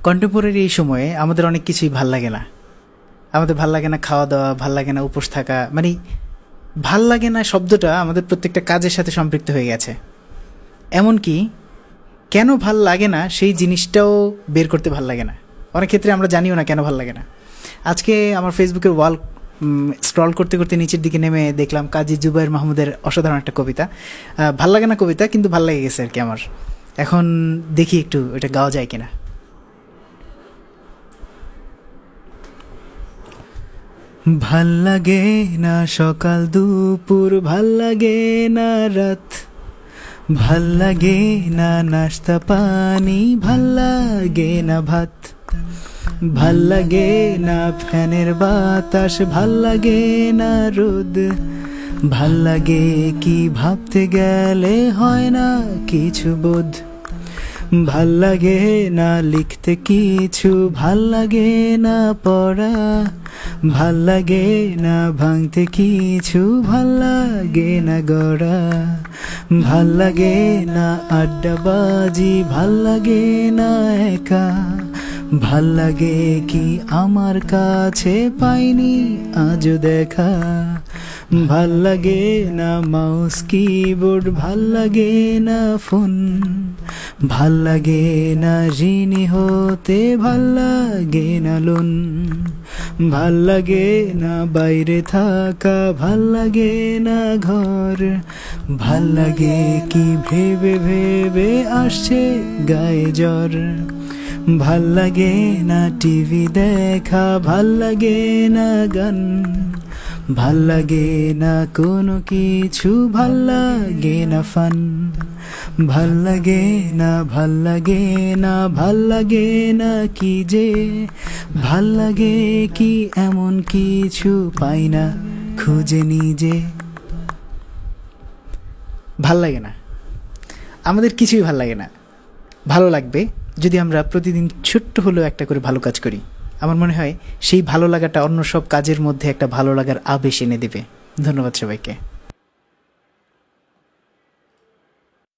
Contemporary এই সময়ে আমাদের অনেক কিছুই ভাল লাগে না। আমাদের ভাল লাগে না খাওয়া দাওয়া, ভাল লাগে না উপোস থাকা, মানে ভাল লাগে না শব্দটা আমাদের প্রত্যেকটা কাজের সাথে সম্পৃক্ত হয়ে গেছে। এমনকি কেন ভাল লাগে না সেই জিনিসটাও বের করতে ভাল লাগে না। অনেক ক্ষেত্রে আমরা জানিও না কেন ভাল লাগে না। আজকে আমার ফেসবুকের ওয়াল স্ক্রল করতে করতে নিচের দিকে নেমে দেখলাম কাজী জুবাইর মাহমুদের অসাধারণ একটা কবিতা। ভাল লাগে না কবিতা, কিন্তু ভাল লেগে গেছে আর কি আমার। এখন দেখি একটু এটা গাওয়া যায় কিনা। ভাল লাগে না সকাল দুপুর, ভাল লাগে না রাত, ভাল লাগে না নাস্তা পানি, ভাল লাগে না ভাত, ভাল লাগে না ফ্যানের বাতাস, ভাল লাগে না রোদ, ভাল লাগে কি ভাবতে গেলে হয় না কিছু বোধ, ভাল লাগে না লিখতে কিছু, ভাল লাগে না পড়া, ভাল লাগে না ভাঙতে কিছু, ভাল লাগে না গড়া, ভাল লাগে না আড্ডাবাজি, ভাল লাগে না একা, ভাল লাগে কি আমার কাছে পাইনি আজও দেখা, ভাল লাগে না মাউস কিবোর্ড, ভাল লাগে না ফোন, ভাল লাগে না ঋণী হতে, ভাল লাগে না লোন, ভাল লাগে না বাইরে থাকা, ভাল লাগে না ঘর, ভাল লাগে কি ভেবে ভেবে আসছে গায়ে জ্বর, ভাল লাগে না টিভি দেখা, ভাল লাগে না গান, ভাল লাগে না কোনো কিছু, ভাল লাগে না ফান, ভাল লাগে না, ভাল লাগে না, ভাল লাগে না কি যে, ভাল লাগে কি এমন কিছু পাই না খুঁজে নিজে। ভাল লাগে না, আমাদের কিছুই ভাল লাগে না। ভালো লাগবে যদি আমরা প্রতিদিন ছোট্ট হলেও একটা করে ভালো কাজ করি। আমার মনে হয় সেই ভালো লাগাটা অন্য সব কাজের মধ্যে একটা ভালো লাগার আবেশ এনে দেবে। ধন্যবাদ সবাইকে।